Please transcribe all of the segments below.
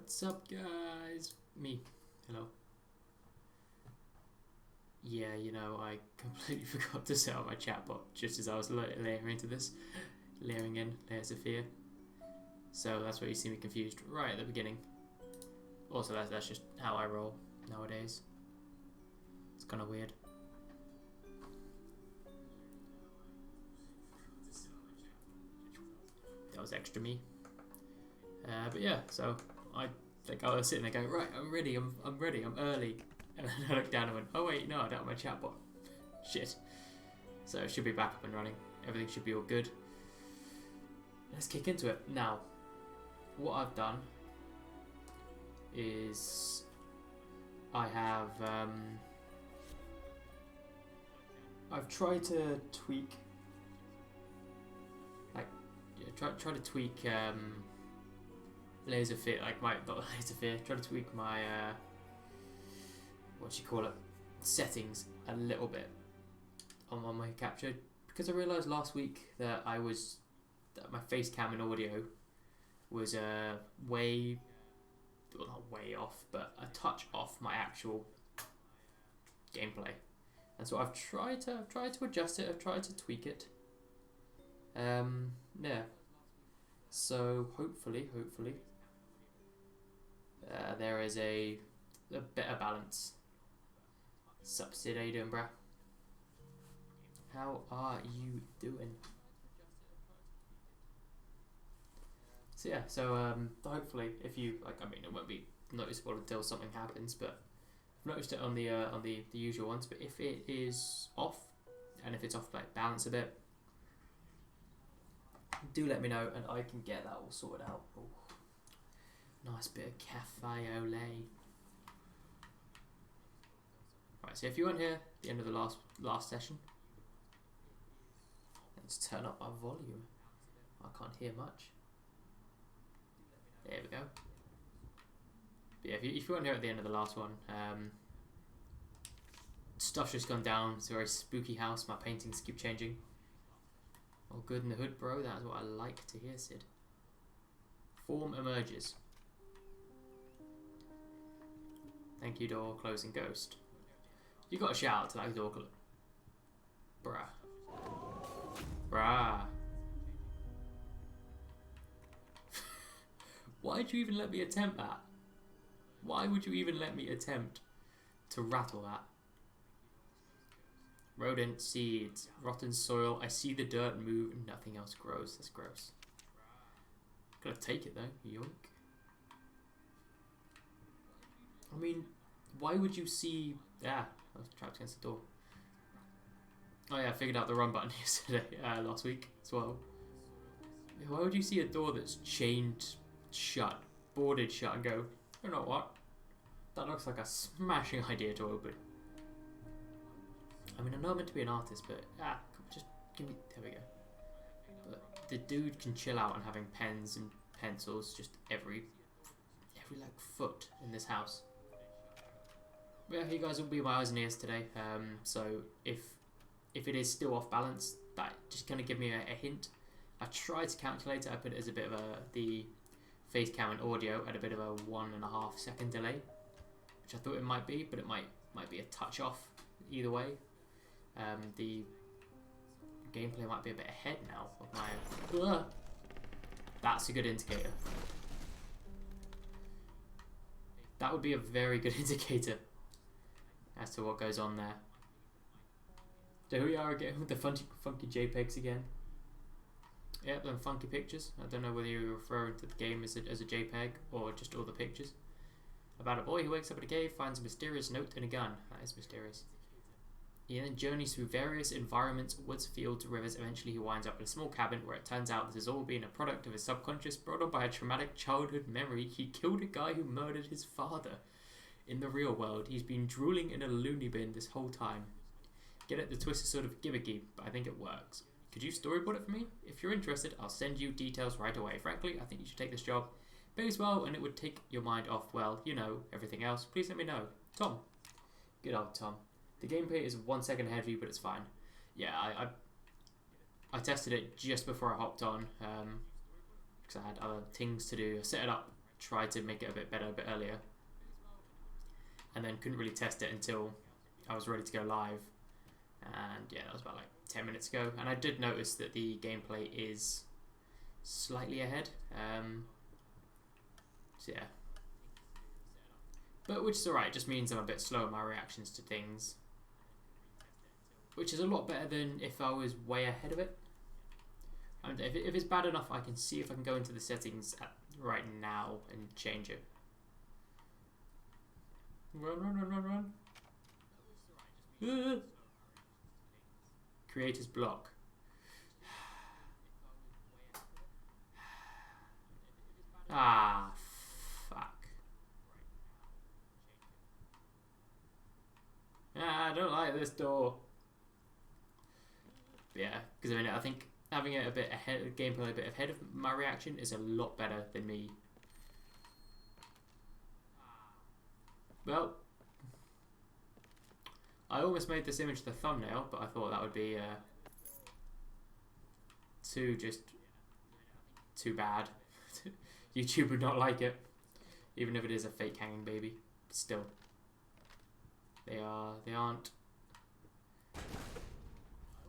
What's up, guys? Me. Hello. Yeah, I completely forgot to set up my chatbot just as I was layering into this. Layering in layers of fear. So that's why you see me confused right at the beginning. Also, that's just how I roll nowadays. It's kind of weird. That was extra me. But yeah, so I was sitting there going, right, I'm ready, I'm ready, I'm early. And then I looked down and went, oh wait, no, I don't have my chatbot. Shit. So it should be back up and running. Everything should be all good. Let's kick into it. Now, what I've done is I've tried to tweak, try to tweak layers of fear, not layers of fear, try to tweak my settings a little bit on my capture, because I realised last week that my face cam and audio was not way off, but a touch off my actual gameplay, and so I've tried to adjust it. I've tried to tweak it. Yeah. So hopefully, there is a better balance. Sup, how you doing, bruh? How are you doing? So yeah, hopefully, if you it won't be noticeable until something happens, but I've noticed it on the usual ones. But if it is off, and if it's off balance a bit, do let me know and I can get that all sorted out. Ooh, nice bit of cafe au lait. Right, so if you weren't here at the end of the last session, let's turn up our volume. I can't hear much. There we go. But yeah, if you weren't here at the end of the last one, stuff's just gone down. It's a very spooky house. My paintings keep changing. All good in the hood, bro. That is what I like to hear, Sid. Form emerges. Thank you, door closing ghost. You got a shout out to that door close. Bruh. Why'd you even let me attempt that? Why would you even let me attempt to rattle that? Rodent, seeds, rotten soil. I see the dirt move and nothing else grows. That's gross. Gotta take it though. Yoink. I mean, why would you see... I was trapped against the door. Oh yeah, I figured out the run button yesterday, last week as well. Why would you see a door that's chained shut, boarded shut, and go, you know what? That looks like a smashing idea to open. I mean, I'm not meant to be an artist, but just give me... There we go. But the dude can chill out on having pens and pencils just every foot in this house. Yeah, you guys will be my eyes and ears today. So if it is still off balance, that just kind of give me a hint. I tried to calculate it. I put it as a bit of the face cam and audio at a bit of a 1.5 second delay, which I thought it might be, but it might be a touch off either way. The gameplay might be a bit ahead now of my... That's a good indicator. That would be a very good indicator as to what goes on there. So here we are again with the funky JPEGs again. Yep, them funky pictures. I don't know whether you're referring to the game as a JPEG or just all the pictures. About a boy who wakes up in a cave, finds a mysterious note and a gun. That is mysterious. He then journeys through various environments, woods, fields, rivers. Eventually he winds up in a small cabin where it turns out this has all been a product of his subconscious brought on by a traumatic childhood memory. He killed a guy who murdered his father. In the real world, he's been drooling in a loony bin this whole time. Get it? The twist is sort of gimmicky, but I think it works. Could you storyboard it for me? If you're interested, I'll send you details right away. Frankly, I think you should take this job. Pays well, and it would take your mind off, well, everything else. Please let me know. Tom. Good old Tom. The gameplay is 1 second ahead of you, but it's fine. Yeah, I tested it just before I hopped on, because I had other things to do. I set it up tried to make it a bit better a bit earlier, and then couldn't really test it until I was ready to go live. And yeah, that was about like 10 minutes ago. And I did notice that the gameplay is slightly ahead. So yeah. But which is alright, it just means I'm a bit slow in my reactions to things. Which is a lot better than if I was way ahead of it. And if it's bad enough, I can see if I can go into the settings right now and change it. Run, run, run, run, run. Creator's block. Ah, fuck. Ah, I don't like this door. But yeah, because I mean, I think having it a bit ahead, gameplay a bit ahead of my reaction is a lot better than me. Well, I almost made this image the thumbnail, but I thought that would be too bad. YouTube would not like it, even if it is a fake hanging baby. Still, they aren't.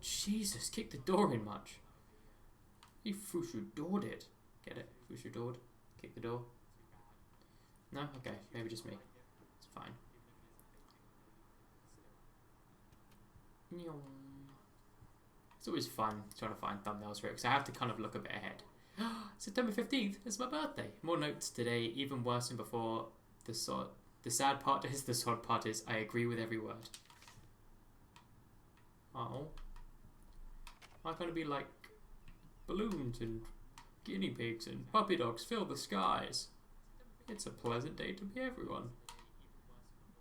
Jesus, kick the door in much. He Fushu-doored it. Get it? Fushu-doored. Kick the door. No? Okay, maybe just me. It's fine. It's always fun trying to find thumbnails for it, because I have to kind of look a bit ahead. September 15th is my birthday. More notes today, even worse than before. The sad part is, the sod part is, I agree with every word. Oh. I'm gonna be like balloons and guinea pigs and puppy dogs fill the skies. It's a pleasant day to be everyone.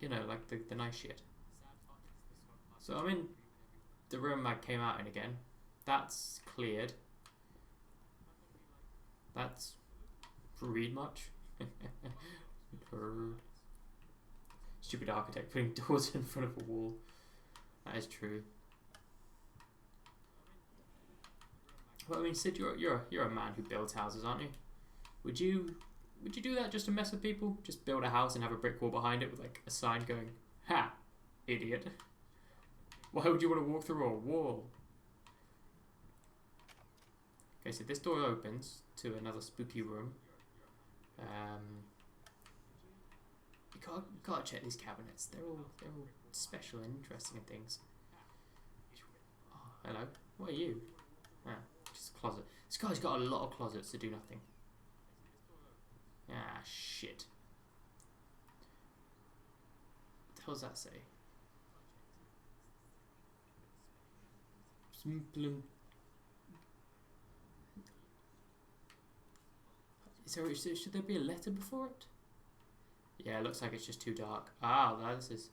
You know, like the nice shit. So I'm in the room I came out in again. That's cleared. That's read much. Stupid architect putting doors in front of a wall. That is true. Well, I mean, Sid, you're a man who builds houses, aren't you? Would you do that just to mess with people? Just build a house and have a brick wall behind it with like a sign going, "Ha, idiot." Why would you want to walk through a wall? Okay, so this door opens to another spooky room. You gotta check these cabinets. They're all special and interesting and things. Oh, hello. What are you? Ah, just a closet. This guy's got a lot of closets to do nothing. Ah, shit. What the hell does that say? Should there be a letter before it? Yeah, it looks like it's just too dark. Ah, this is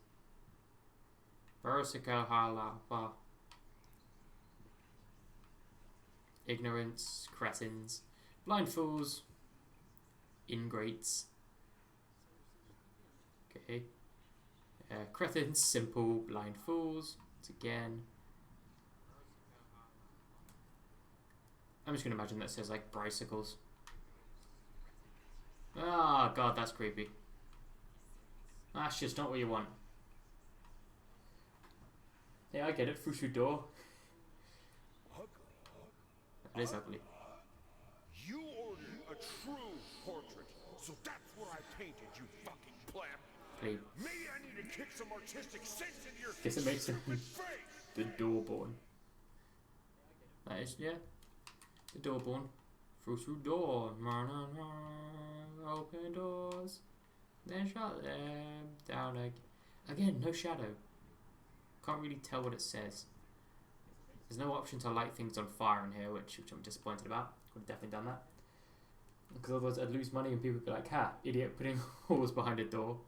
Versico Halapa. Ignorance, cretins, blind fools, ingrates. Okay. Cretins, simple, blind fools. It's again. I'm just gonna imagine that says like bicycles. Ah, oh, God, that's creepy. That's just not what you want. Yeah, I get it. Fushu door. That is ugly. You ordered a true portrait, so that's what I painted, you fucking pleb. Please. Maybe I need to kick some artistic sense into your Guess it makes it face. the doorborn. That is, yeah. The doorborn. Fushu door. Open doors. Then shut them down again. No shadow. Can't really tell what it says. There's no option to light things on fire in here, which I'm disappointed about. Would have definitely done that. Because otherwise I'd lose money and people would be like, "Ha, idiot, putting holes behind a door."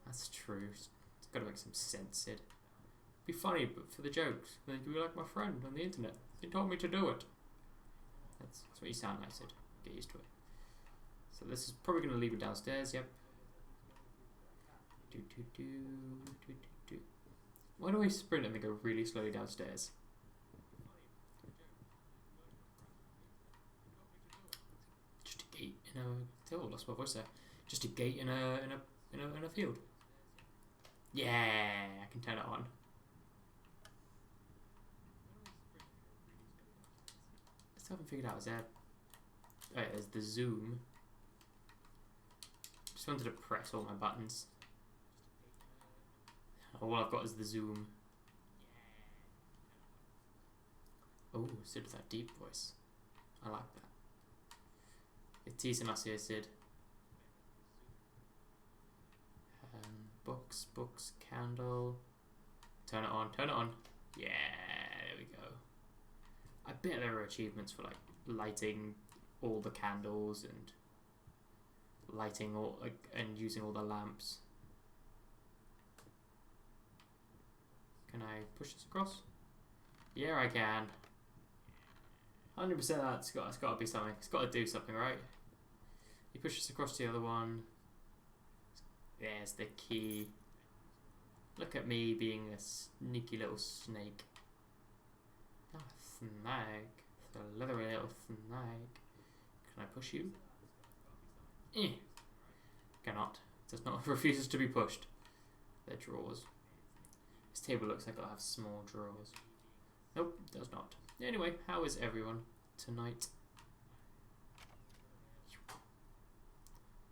That's true. It's got to make some sense, Sid. Be funny, but for the jokes. Then you'd be like my friend on the internet. He told me to do it. That's what you sound like, Sid. Get used to it. So this is probably going to leave it downstairs, yep. Why do I sprint and then go really slowly downstairs? Just a gate in a Oh, lost my voice there. Just a gate in a field. Yeah, I can turn it on. I still haven't figured out, is there... Oh yeah, there's the zoom. Just wanted to press all my buttons. All I've got is the zoom. Oh, Sid with that deep voice. I like that. You're teasing us here, Sid. Books, candle. Turn it on, turn it on. Yeah, there we go. I bet there are achievements for like lighting all the candles and lighting all and using all the lamps. Can I push this across? Yeah, I can. 100% that's got to be something. It's got to do something, right? You push this across to the other one. There's the key. Look at me being a sneaky little snake. Oh, snake. The leathery little snake. Can I push you? Cannot. Does not. Refuses to be pushed. They're drawers. This table looks like it'll have small drawers. Nope, does not. Anyway, how is everyone tonight?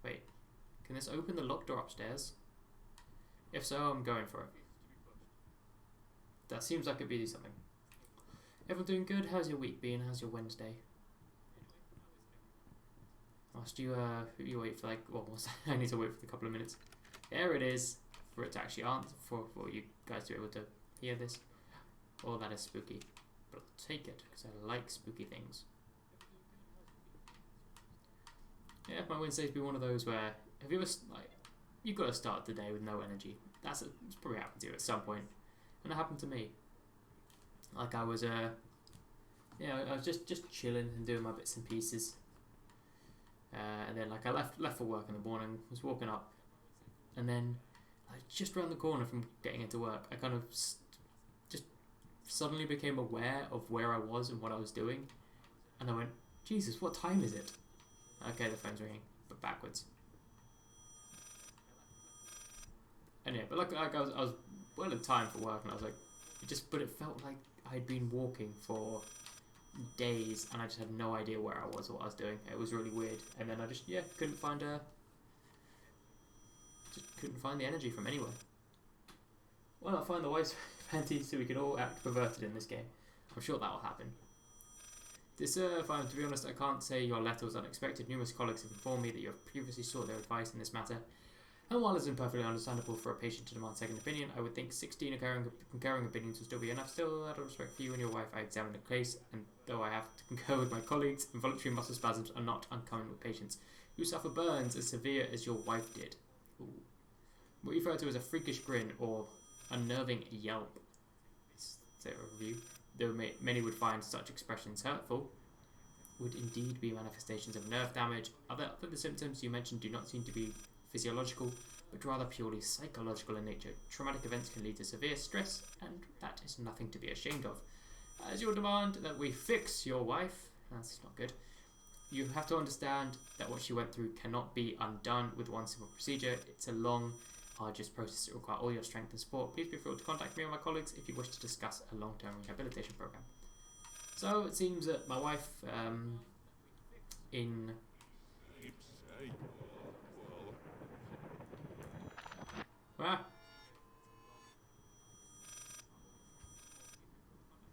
Wait, can this open the locked door upstairs? If so, I'm going for it. That seems like it'd be something. Everyone doing good? How's your week been? How's your Wednesday? Whilst you wait for like, well, I need to wait for a couple of minutes. There it is, for it to actually answer, for you guys to be able to hear this. Oh, that is spooky. But I'll take it, because I like spooky things. Yeah, my Wednesday's been one of those where, have you ever, like, you've got to start the day with no energy. It's probably happened to you at some point. And it happened to me. Like I was, I was just chilling and doing my bits and pieces. And then like I left for work in the morning, was walking up. And then, like, just around the corner from getting into work, I kind of just suddenly became aware of where I was and what I was doing. And I went, Jesus, what time is it? Okay, the phone's ringing, but backwards. And yeah, but like I was well in time for work, and I was like, but it felt like I'd been walking for days, and I just had no idea where I was or what I was doing. It was really weird, and then I just couldn't find the energy from anywhere. Well, I'll find the wise panty so we can all act perverted in this game. I'm sure that will happen. If I'm to be honest, I can't say your letter was unexpected. Numerous colleagues have informed me that you have previously sought their advice in this matter. And while it's imperfectly understandable for a patient to demand second opinion, I would think 16 concurring opinions would still be enough. Still, out of respect for you and your wife, I examined the case, and though I have to concur with my colleagues, involuntary muscle spasms are not uncommon with patients who suffer burns as severe as your wife did. Ooh. What you refer to as a freakish grin or unnerving yelp. Say a review. Though many would find such expressions hurtful, would indeed be manifestations of nerve damage. Other the symptoms you mentioned do not seem to be physiological, but rather purely psychological in nature. Traumatic events can lead to severe stress, and that is nothing to be ashamed of. As you demand that we fix your wife, that's not good, you have to understand that what she went through cannot be undone with one simple procedure. It's a long, arduous process that requires all your strength and support. Please be free to contact me or my colleagues if you wish to discuss a long-term rehabilitation program. So it seems that my wife,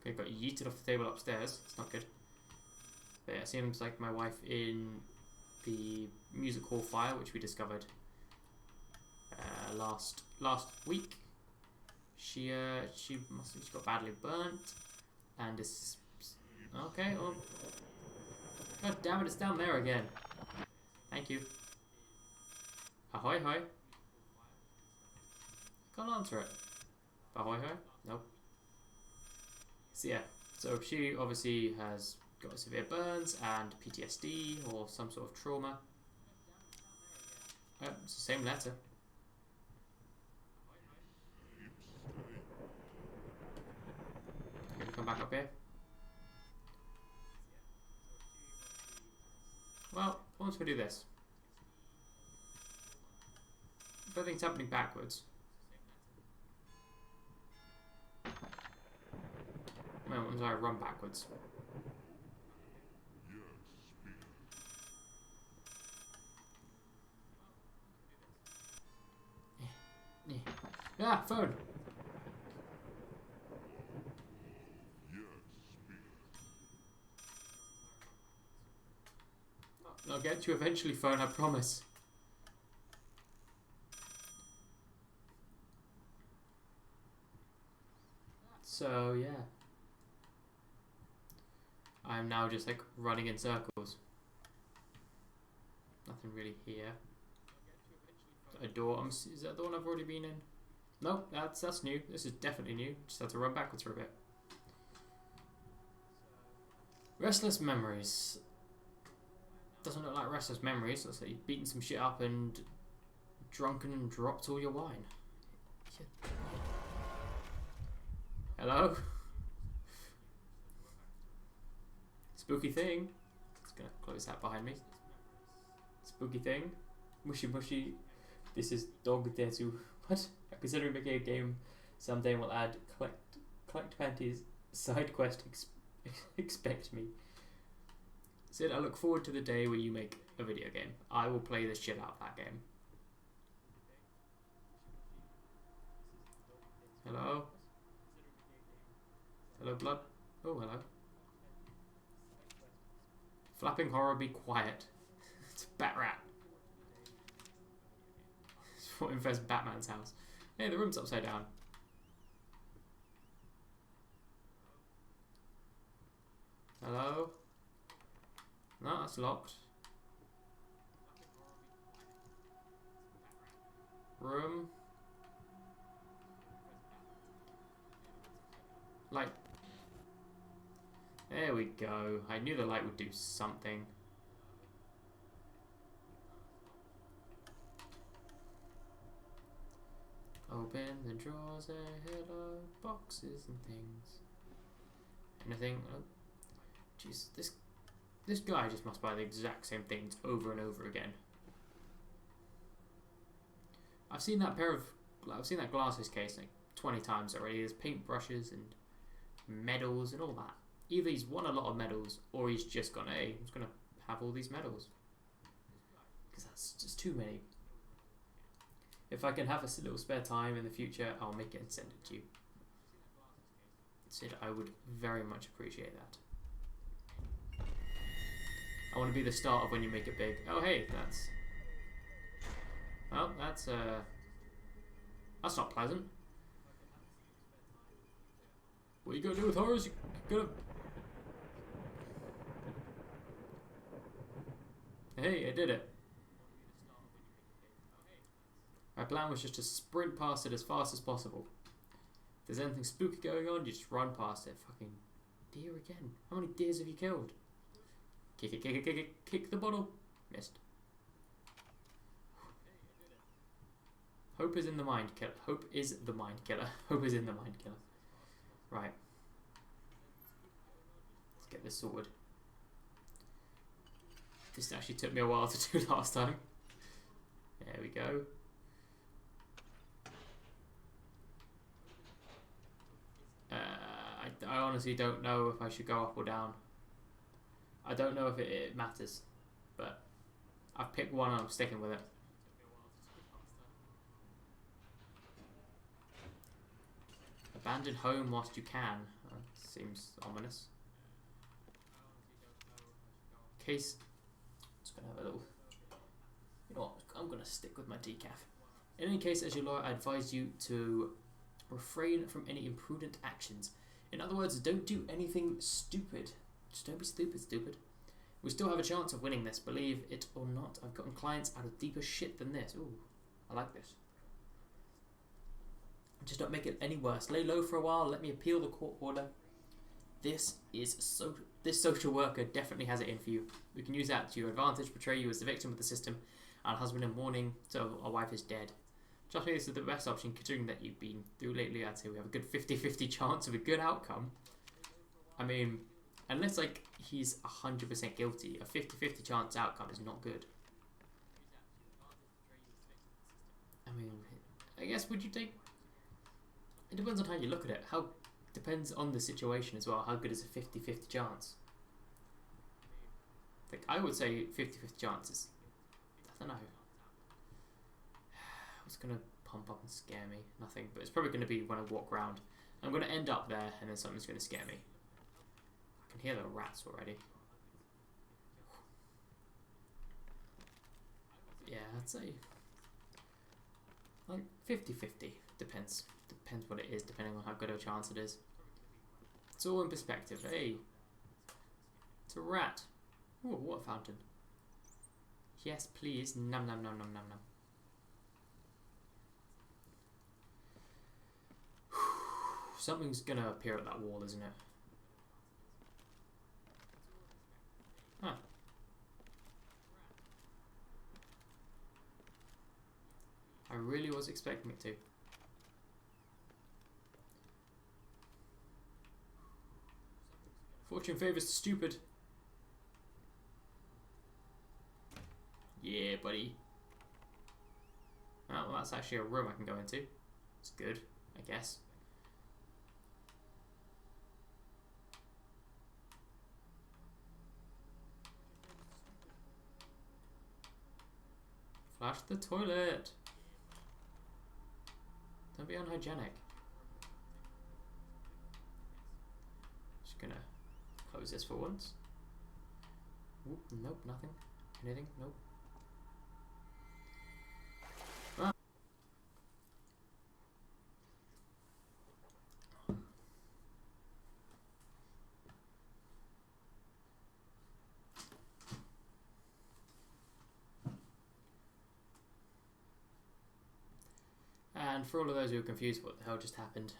okay, got yeeted off the table upstairs. It's not good. But yeah, it seems like my wife in the music hall fire, which we discovered last week, she got badly burnt, and is okay. Oh, God damn it! It's down there again. Thank you. Ahoy hoy. Can't answer it. Ahoy hoy. Nope. So yeah, so she obviously has got severe burns and PTSD or some sort of trauma. It's the same letter. Gonna come back up here. Well, once we do this, Everything's happening backwards. No, I'm sorry, run backwards. Ah, phone! I'll get you eventually, phone, I promise. So, yeah. I'm now just like running in circles. Nothing really here. A door. Is that the one I've already been in? Nope, that's new. This is definitely new. Just have to run backwards for a bit. Restless memories. Doesn't look like restless memories. Looks like you've beaten some shit up and drunken and dropped all your wine. Hello? Spooky thing. Just gonna close that behind me. Spooky thing. Mushy mushy. This is dog desu. What? Considering making a game someday will add collect panties side quest expect me. Sid, I look forward to the day where you make a video game. I will play the shit out of that game. Hello? Hello, blood? Oh, hello. Flapping horror, be quiet. It's a bat rat. It's what infests Batman's house. Hey, the room's upside down. Hello? No, that's locked. Room. Light. There we go. I knew the light would do something. Open the drawers, hello, boxes and things. Anything? Oh, jeez, this guy just must buy the exact same things over and over again. I've seen that glasses case like 20 times already. There's paintbrushes and medals and all that. Either he's won a lot of medals or he's just gonna, hey, I'm just gonna have all these medals. Because that's just too many. If I can have a little spare time in the future, I'll make it and send it to you. Sid, I would very much appreciate that. I want to be the start of when you make it big. Oh, hey, that's... Well, that's not pleasant. What are you gonna do with horrors? You're gonna... Hey, I did it. My plan was just to sprint past it as fast as possible. If there's anything spooky going on, you just run past it. Fucking deer again. How many deers have you killed? Kick it, kick it, kick it, kick the bottle. Missed. Hope is in the mind killer. Hope is the mind killer. Hope is in the mind killer. Right. Let's get this sorted. This actually took me a while to do last time. There we go. I honestly don't know if I should go up or down. I don't know if it matters, but I've picked one and I'm sticking with it. Abandon home whilst you can. Seems ominous. Case. Just gonna have a little. You know what? I'm gonna stick with my decaf. In any case, as your lawyer, I advise you to refrain from any imprudent actions. In other words, don't do anything stupid. Just don't be stupid. We still have a chance of winning this, believe it or not. I've gotten clients out of deeper shit than this. Ooh, I like this. Just don't make it any worse. Lay low for a while, let me appeal the court order. This social worker definitely has it in for you. We can use that to your advantage, portray you as the victim of the system, and husband in mourning, so our wife is dead. Trust me, this is the best option considering that you've been through lately. I'd say we have a good 50-50 chance of a good outcome. I mean, unless like he's 100% guilty, a 50-50 chance outcome is not good. I mean, guess would you take... It depends on how you look at it. Depends on the situation as well. How good is a 50-50 chance? Like, I would say 50-50 chances. I don't know. What's going to pump up and scare me? Nothing. But it's probably going to be when I walk around. I'm going to end up there and then something's going to scare me. I can hear the rats already. Yeah, I'd say like 50-50. Depends what it is, depending on how good of a chance it is. It's all in perspective. Hey, it's a rat. Ooh, a water fountain. Yes, please. Nom nom nom nom nom nom. Something's gonna appear at that wall, isn't it? Huh. I really was expecting it to. Fortune favours the stupid. Yeah, buddy. Oh, well, that's actually a room I can go into. It's good, I guess. Flush the toilet. Don't be unhygienic. Just gonna close this for once. Oop, nope, nothing. Anything? Nope. Ah. And for all of those who are confused what the hell just happened,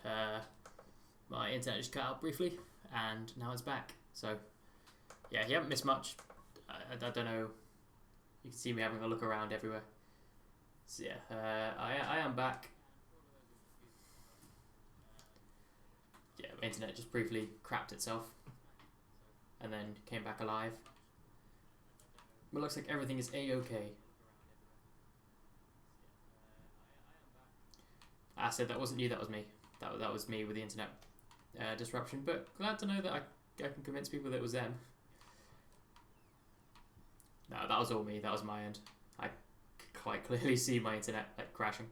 my internet just cut out briefly and now it's back. So yeah, you haven't missed much. I don't know. You can see me having a look around everywhere. So yeah, I am back. Yeah, my internet just briefly crapped itself and then came back alive. But it looks like everything is a-okay. I said that wasn't you, that was me. That was me with the internet disruption. But glad to know that I can convince people that it was them. No, that was all me. That was my end. I could quite clearly see my internet like crashing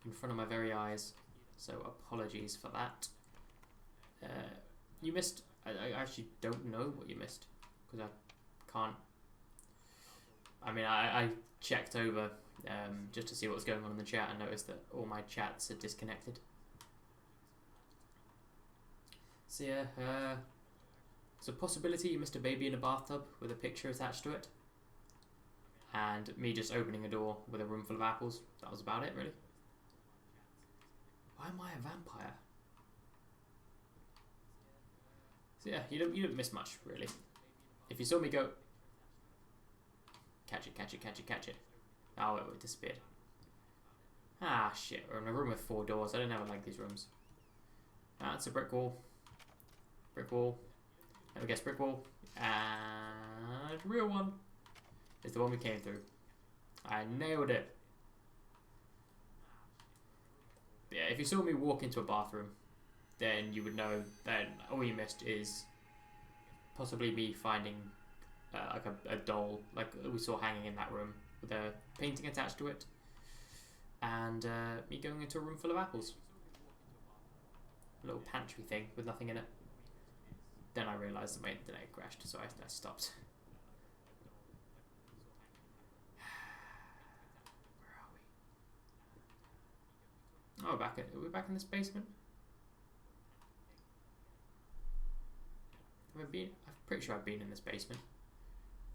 in front of my very eyes. So apologies for that. You missed. I actually don't know what you missed because I can't. I mean, I checked over just to see what was going on in the chat and noticed that all my chats had disconnected. So yeah, it's a possibility you missed a baby in a bathtub with a picture attached to it. And me just opening a door with a room full of apples. That was about it, really. Why am I a vampire? So yeah, you don't miss much, really. If you saw me go... Catch it, catch it, catch it, catch it. Oh, it disappeared. Ah, shit. We're in a room with 4 doors. I don't ever like these rooms. That's a brick wall. Brick wall. Let me guess, brick wall. And real one. Is the one we came through. I nailed it. Yeah, if you saw me walk into a bathroom, then you would know that all you missed is possibly me finding like a doll, like we saw hanging in that room with a painting attached to it, and me going into a room full of apples. A little pantry thing with nothing in it. Then I realised that my internet crashed, so I stopped. Oh, are we back in this basement? Have I been? I'm pretty sure I've been in this basement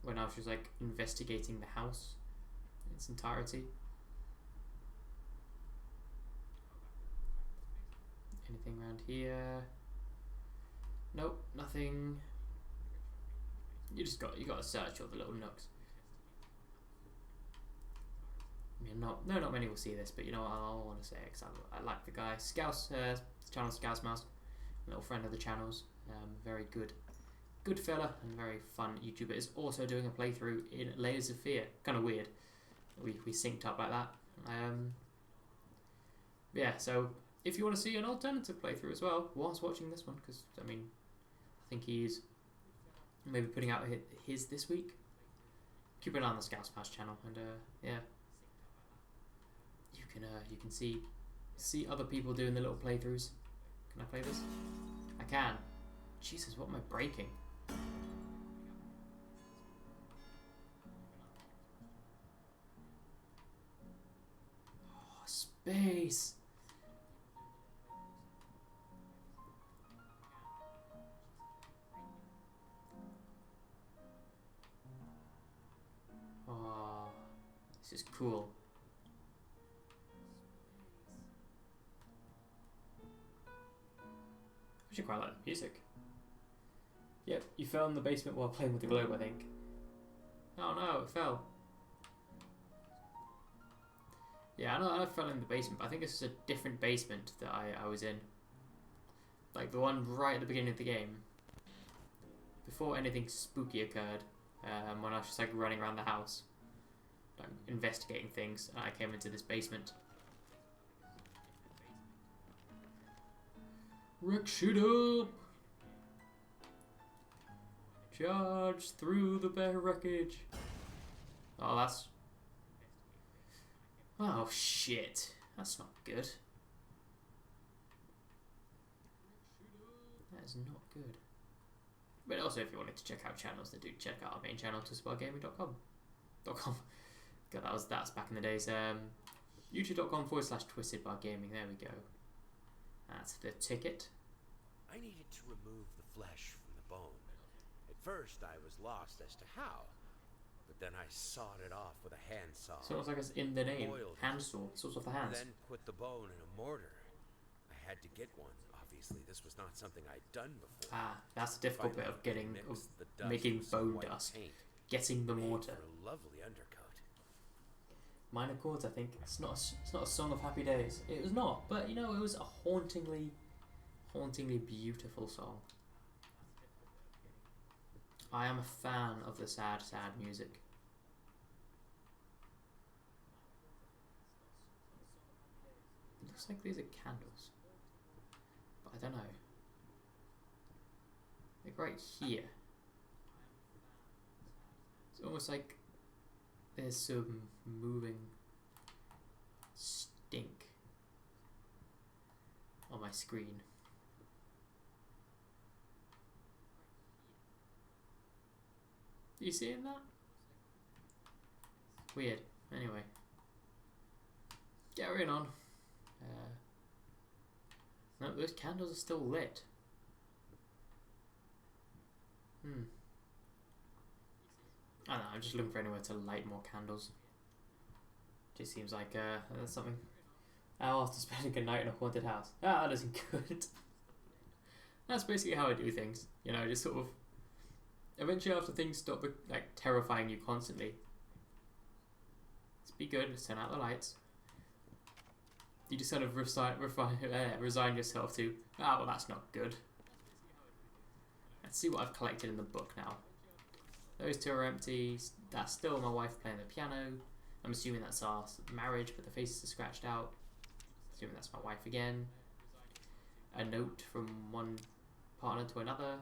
when I was just like investigating the house in its entirety. Anything around here? Nope, nothing. You got to search all the little nooks. I mean, not many will see this, but you know what, I want to say it because I like the guy. Scouse, channel Scouse Mouse, little friend of the channel's, very good fella and very fun YouTuber. Is also doing a playthrough in Layers of Fear. Kind of weird. We synced up like that. yeah, so if you want to see an alternative playthrough as well, whilst watching this one, because I mean, I think he's maybe putting out his this week. Keep an eye on the Scout Smash channel, and yeah, you can see other people doing the little playthroughs. Can I play this? I can. Jesus, what am I breaking? Oh, space. Oh, this is cool. I actually quite like the music. Yep, you fell in the basement while playing with the globe, I think. Oh no, it fell. Yeah, I fell in the basement, but I think this is a different basement that I was in. Like the one right at the beginning of the game. Before anything spooky occurred, when I was just like running around the house, like investigating things, and I came into this basement. Wreck shit up! Charge through the bare wreckage. Oh, that's... Oh, shit. That's not good. That is not good. But also, if you wanted to check out channels, then do check out our main channel, twisbargaming.com. God, that's back in the days. YouTube.com/twistedbargaming. There we go. That's the ticket. I needed to remove the flesh from the bone. At first, I was lost as to how, but then I sawed it off with a handsaw. So it's like it's in the name. Handsaw. Saws off the hands. Then put the bone in a mortar. I had to get one. Obviously, this was not something I'd done before. Ah, that's the difficult bit of making bone dust. Getting the mortar. A lovely undercoat. Minor chords, I think. It's not a song of happy days. It was not, but you know, it was a hauntingly beautiful song. I am a fan of the sad music. It looks like these are candles, but I don't know. Like right here. It's almost like there's some moving stink on my screen. Are you seeing that? Weird. Anyway. Carrying on. No, those candles are still lit. I don't know, I'm just looking for anywhere to light more candles. Just seems like that's something. How after spending a night in a haunted house. Ah, that isn't good. That's basically how I do things. You know, just sort of. Eventually, after things stop like terrifying you constantly, just be good. Just turn out the lights. You just sort of resign yourself to. Ah, well, that's not good. Let's see what I've collected in the book now. Those two are empty. That's still my wife playing the piano. I'm assuming that's our marriage, but the faces are scratched out. Assuming that's my wife again. A note from one partner to another.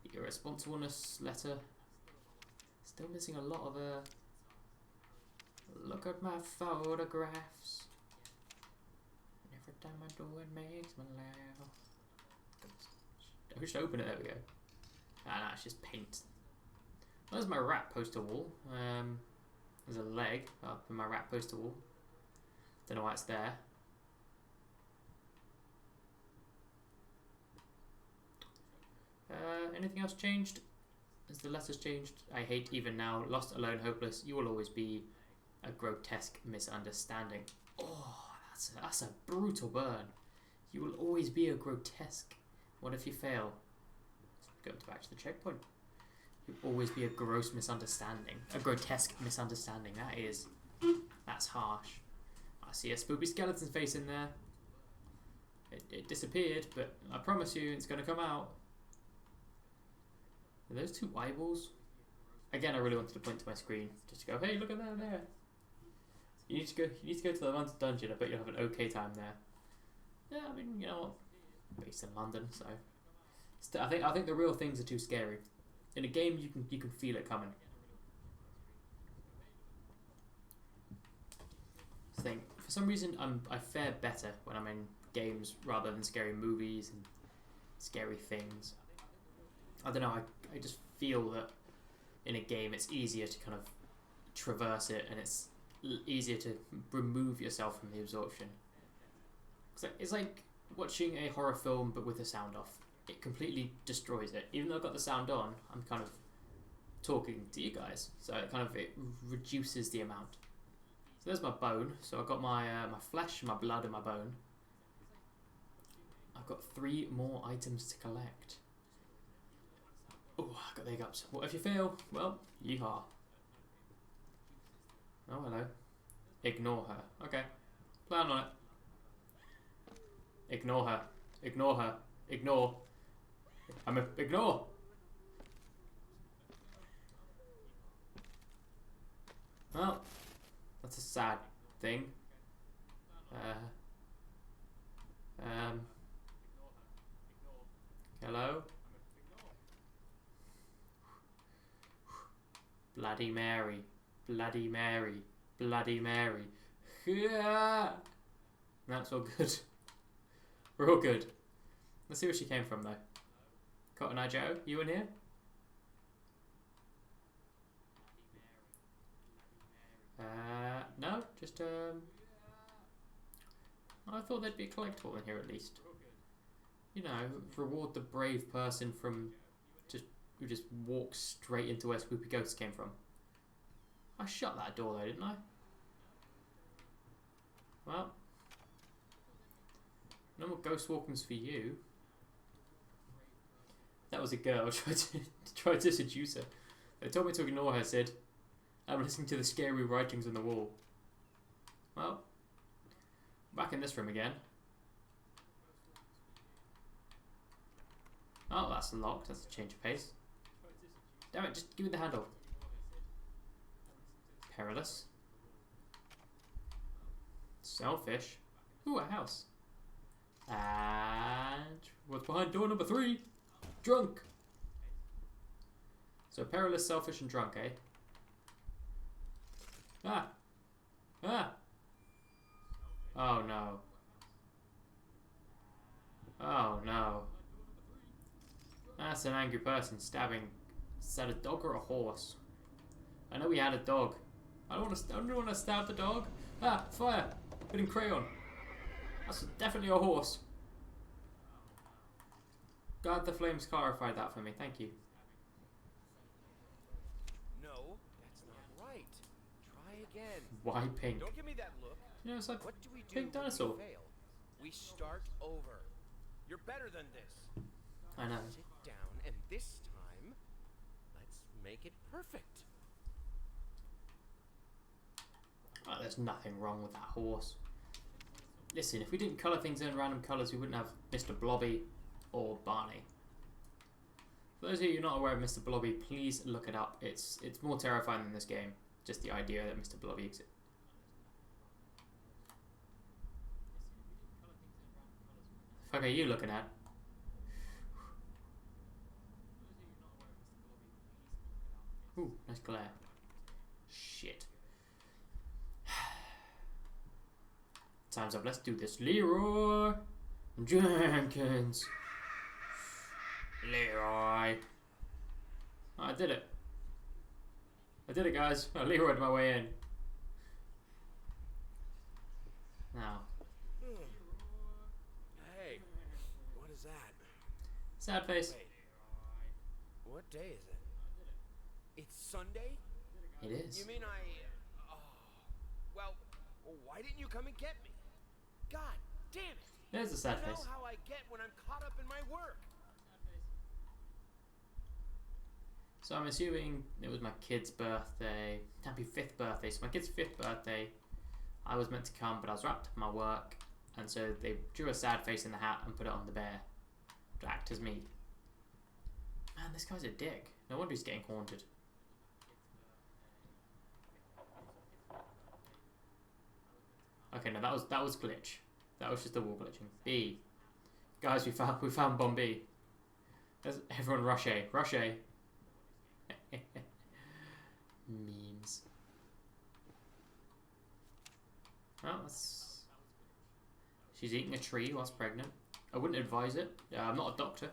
The irresponsibleness letter. Still missing a lot of look at my photographs. Every time I do it makes me laugh. I should open it, there we go. Ah, no, it's just paint. There's my rat poster wall. There's a leg up in my rat poster wall. Don't know why it's there. Anything else changed? Has the letters changed? I hate even now. Lost, alone, hopeless. You will always be a grotesque misunderstanding. Oh, that's a brutal burn. You will always be a grotesque. What if you fail? Go back to the checkpoint. You'll always be a gross misunderstanding. A grotesque misunderstanding. That's harsh. I see a spooky skeleton's face in there. It disappeared, but I promise you it's going to come out. Are those two eyeballs? Again, I really wanted to point to my screen. Just to go, hey, look at that there. You need to go. You need to go to the London dungeon. I bet you'll have an okay time there. Yeah, I mean, you know what? Based in London, so I think the real things are too scary. In a game, you can feel it coming. I think for some reason I fare better when I'm in games rather than scary movies and scary things. I don't know. I just feel that in a game it's easier to kind of traverse it, and it's easier to remove yourself from the absorption. It's like watching a horror film but with the sound off. It completely destroys it. Even though I've got the sound on, I'm kind of talking to you guys, so it reduces the amount. So there's my bone. So I've got my my flesh, my blood, and my bone. I've got 3 more items to collect. Oh, I got the hiccups. What if you fail? Well, yeehaw. Oh, hello. Ignore her. Okay. Plan on it. Ignore her. Ignore her. Ignore. Ignore. Well, that's a sad thing. Hello? Bloody Mary. Bloody Mary. Bloody Mary. That's all good. We're all good. Let's see where she came from, though. Cotton Eye Joe, you in here? No, just I thought there'd be a collectible in here at least. You know, reward the brave person who just walks straight into where Swoopy Ghost came from. I shut that door though, didn't I? Well, no more ghost walkings for you. That was a girl. Tried to seduce her. They told me to ignore her, Sid. I'm listening to the scary writings on the wall. Well, back in this room again. Oh, that's locked. That's a change of pace. Damn it, just give me the handle. Perilous. Selfish. Ooh, a house. And what's behind door number 3? Drunk. So perilous, selfish, and drunk, eh? Ah. Ah. Oh no. Oh no. That's an angry person stabbing. Is that a dog or a horse? I know we had a dog. I don't want to stab the dog. Ah, fire! Putting crayon. That's definitely a horse. God, the flames clarified that for me. Thank you. No, that's not right. Try again. Why pink? Don't give me that look. You know, it's like What do we do pink when dinosaur. we fail? We start over. You're better than this. I know. Sit down, and this time, let's make it perfect. Oh, there's nothing wrong with that horse. Listen, if we didn't colour things in random colours, we wouldn't have Mr. Blobby or Barney. For those of you not aware of Mr. Blobby, please look it up. It's more terrifying than this game. Just the idea that Mr. Blobby exists. The fuck are you looking at? Ooh, nice glare. Shit. Time's up. Let's do this. Leroy Jenkins. Leroy. Oh, I did it. I did it, guys. I Leroyed my way in. Now. Hey, what is that? Sad face. Wait. What day is it? It's Sunday? It is. You mean oh, well, why didn't you come and get me? God damn it! There's a sad You know face. how I get when I'm caught up in my work. So I'm assuming it was my kid's birthday. Happy 5th birthday. So my kid's 5th birthday. I was meant to come, but I was wrapped up in my work. And so they drew a sad face in the hat and put it on the bear to act as me. Man, this guy's a dick. No wonder he's getting haunted. Okay, no, that was glitch. That was just the wall glitching. B. Guys, we found bomb B. Everyone rush A. Rush A. Memes. Oh, that's... She's eating a tree whilst pregnant. I wouldn't advise it. I'm not a doctor,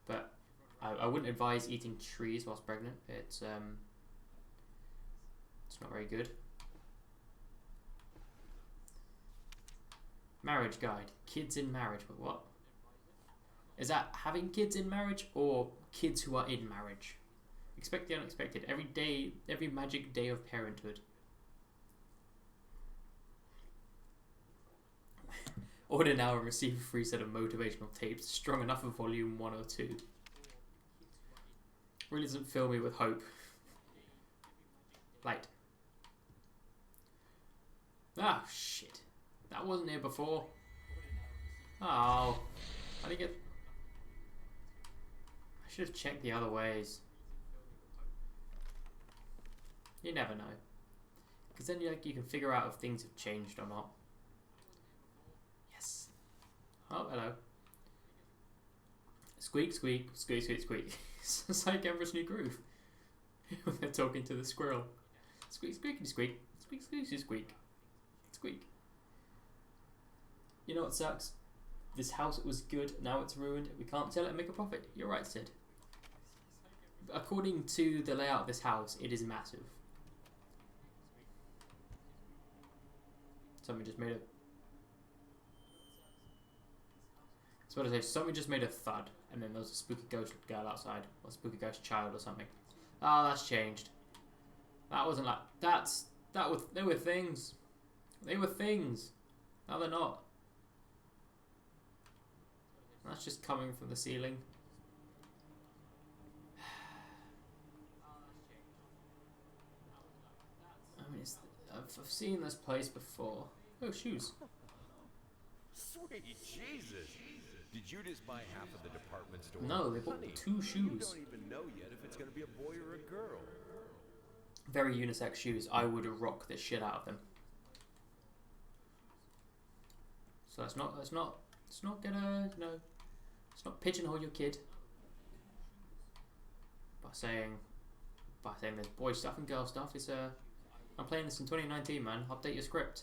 but I wouldn't advise eating trees whilst pregnant. It's not very good. Marriage guide. Kids in marriage. But what? Is that having kids in marriage or kids who are in marriage? Expect the unexpected. Every day, every magic day of parenthood. Order now and receive a free set of motivational tapes strong enough for volume 1 or 2. Really doesn't fill me with hope. Light. Ah, shit. That wasn't here before. Oh. How do you get... I should have checked the other ways. You never know. Because then you can figure out if things have changed or not. Yes. Oh, hello. Squeak, squeak, squeak, squeak, squeak. It's like Emperor's New Groove. When they're talking to the squirrel. Squeak, squeaky, squeak. Squeak, squeaky, squeak. Squeak. You know what sucks? This house was good, now it's ruined. We can't sell it and make a profit. You're right, Sid. According to the layout of this house, it is massive. Someone just made a... That's what I say. Someone just made a thud, and then there was a spooky ghost girl outside, or a spooky ghost child or something. Oh, that's changed. That wasn't like... They were things. They were things. Now they're not. That's just coming from the ceiling. I mean, I've seen this place before. Oh, shoes. Sweet Jesus! Did you just buy half of the department store? No, they bought 2 shoes. You don't even know yet if it's going to be a boy or a girl. Very unisex shoes. I would rock the shit out of them. So let's not get a, you know, let's not pigeonhole your kid by saying there's boy stuff and girl stuff. It's I'm playing this in 2019, man. Update your script.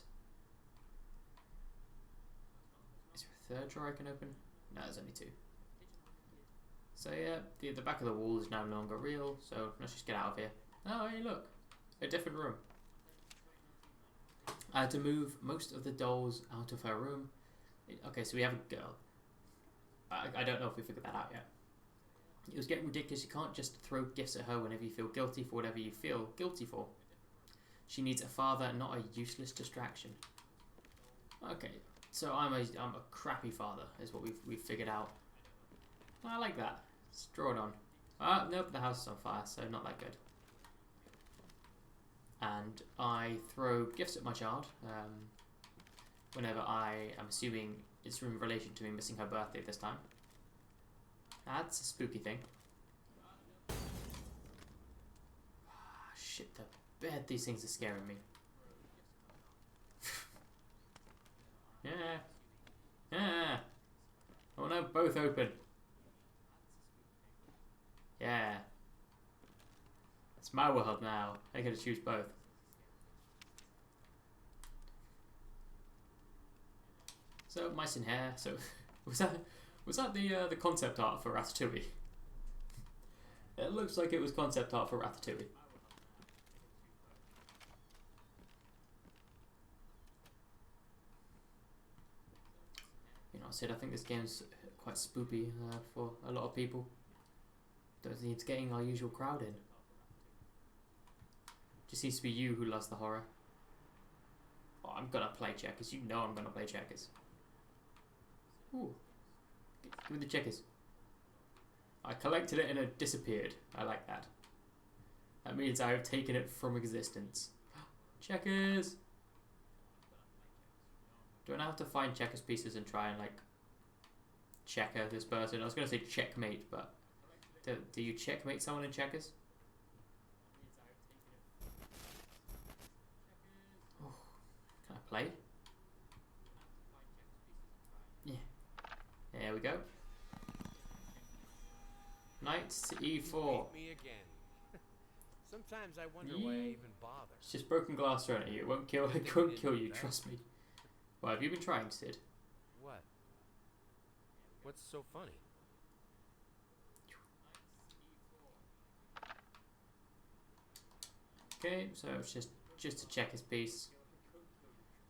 Is there a third drawer I can open? No, there's only 2. So yeah, the back of the wall is no longer real. So let's just get out of here. Oh, hey, look, a different room. I had to move most of the dolls out of her room. Okay, so we have a girl. I don't know if we figured that out yet. It was getting ridiculous. You can't just throw gifts at her whenever you feel guilty for whatever you feel guilty for. She needs a father, not a useless distraction. Okay, so I'm a crappy father, is what we've figured out. I like that. Let's draw it on. Nope, the house is on fire, so not that good. And I throw gifts at my child whenever I am assuming it's in relation to me missing her birthday this time. That's a spooky thing. Shit, the bed, these things are scaring me. Yeah. Oh no, both open. Yeah. It's my world now. I gotta choose both. So mice in hair. So was that the concept art for Ratatouille? It looks like it was concept art for Ratatouille. You know, Sid, I think this game's quite spoopy for a lot of people. Don't think it's getting our usual crowd in. Just seems to be you who loves the horror. Oh, I'm gonna play checkers. You know I'm gonna play checkers. Ooh. Give me the checkers. I collected it and it disappeared. I like that. That means I have taken it from existence. Checkers! Do I now have to find checkers pieces and try and, like, checker this person? I was gonna say checkmate, but do you checkmate someone in checkers? Oh, can I play? go. Knight to e4. You beat me again. Sometimes I wonder why I even bother. It's just broken glass thrown at you. It won't kill. It won't kill you. Trust me. Well, have you been trying, Sid? What? What's so funny? Okay, so it's just to check his piece.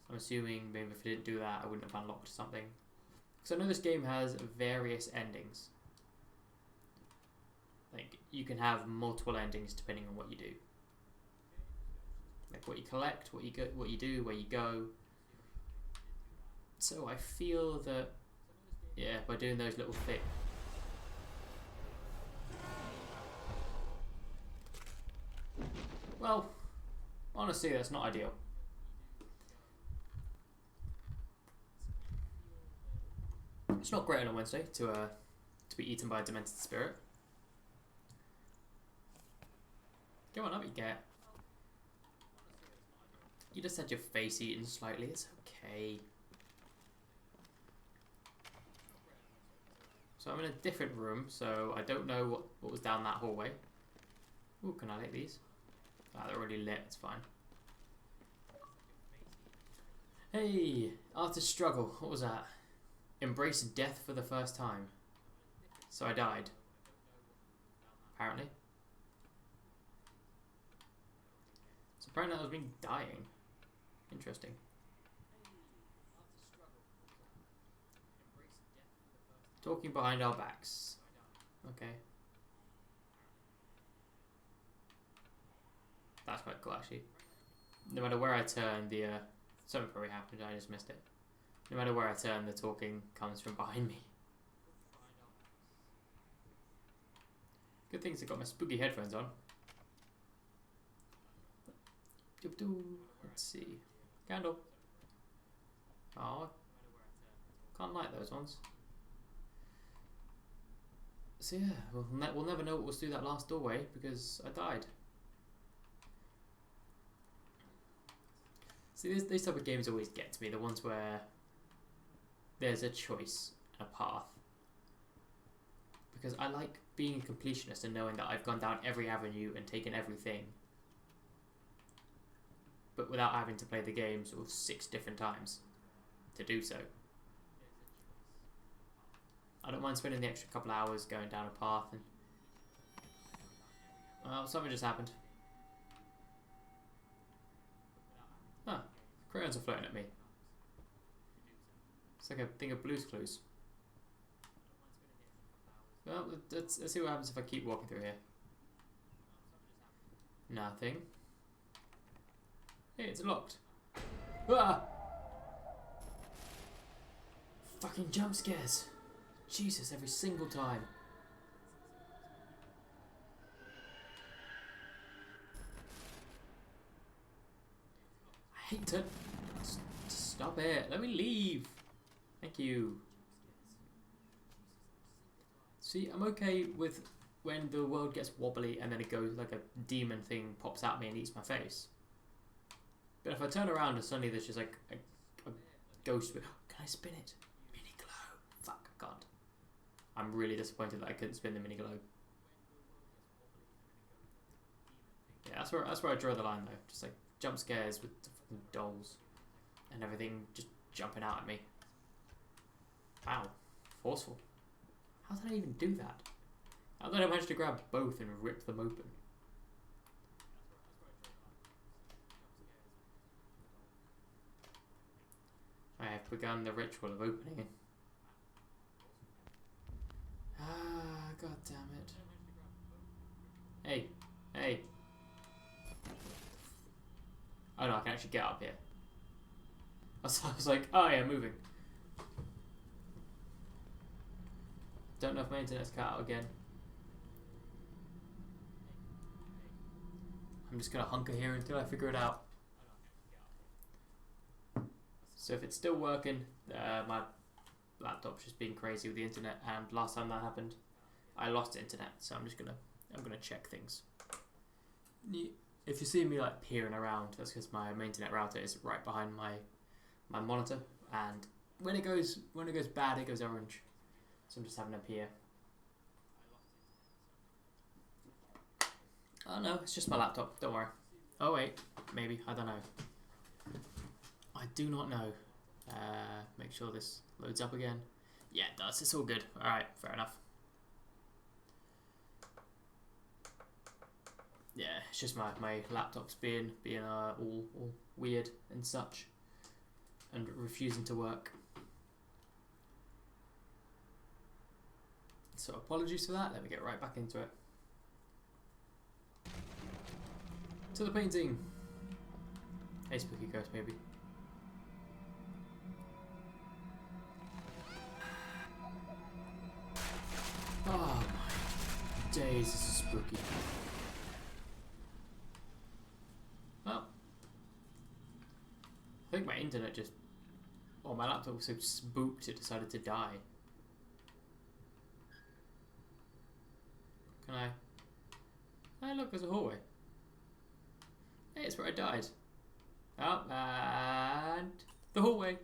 I'm assuming maybe if I didn't do that, I wouldn't have unlocked something. Because I know this game has various endings. Like, you can have multiple endings depending on what you do. Like what you collect, what you do, where you go. So I feel that, yeah, by doing those little things. Well, honestly, that's not ideal. It's not great on a Wednesday to be eaten by a demented spirit. Come on up, you get. You just had your face eaten slightly. It's okay. So I'm in a different room, so I don't know what was down that hallway. Ooh, can I light these? Ah, they're already lit, it's fine. Hey, artist struggle, what was that? Embrace death for the first time. So I died. Apparently. So apparently that was me dying. Interesting. Talking behind our backs. Okay. That's quite cool, actually. No matter where I turn, something probably happened, I just missed it. No matter where I turn, the talking comes from behind me. Good things I got my spooky headphones on. Let's see. Candle. Oh, can't light those ones. So yeah, we'll never know what was through that last doorway because I died. See, these type of games always get to me, the ones where there's a choice and a path. Because I like being a completionist and knowing that I've gone down every avenue and taken everything. But without having to play the game sort of 6 different times to do so. I don't mind spending the extra couple hours going down a path and... Well, something just happened. Huh. Crayons are floating at me. It's like a thing of Blue's Clues. Well, let's see what happens if I keep walking through here. Nothing. Hey, it's locked. Ah! Fucking jump scares. Jesus, every single time. I hate to... Stop it. Let me leave. Thank you. See, I'm okay with when the world gets wobbly and then it goes like a demon thing pops at me and eats my face. But if I turn around and suddenly there's just like a ghost... Can I spin it? Mini globe. Fuck, I can't. I'm really disappointed that I couldn't spin the mini globe. Yeah, that's where I draw the line though. Just like jump scares with the fucking dolls and everything just jumping out at me. Wow, forceful. How did I even do that? How did I manage to grab both and rip them open? I have begun the ritual of opening it. Ah, god damn it. Hey, hey. Oh no, I can actually get up here. I was like, oh yeah, moving. Don't know if my internet's cut out again. I'm just gonna hunker here until I figure it out. So if it's still working, my laptop's just being crazy with the internet, and last time that happened, I lost internet. So I'm gonna check things. If you see me like peering around, that's because my internet router is right behind my monitor, and when it goes bad, it goes orange. So I'm just having a peer. Oh no, it's just my laptop. Don't worry. Oh wait, maybe. I don't know. I do not know. Make sure this loads up again. Yeah, it does. It's all good. Alright, fair enough. Yeah, it's just my laptop's being all weird and such. And refusing to work. So apologies for that. Let me get right back into it. To the painting. Hey, spooky ghost, maybe. Oh my days, this is spooky. Well, I think my internet just... Oh, my laptop was so spooked it decided to die. Can I... Hey, look, there's a hallway. Hey, it's where I died. Oh, and... The hallway.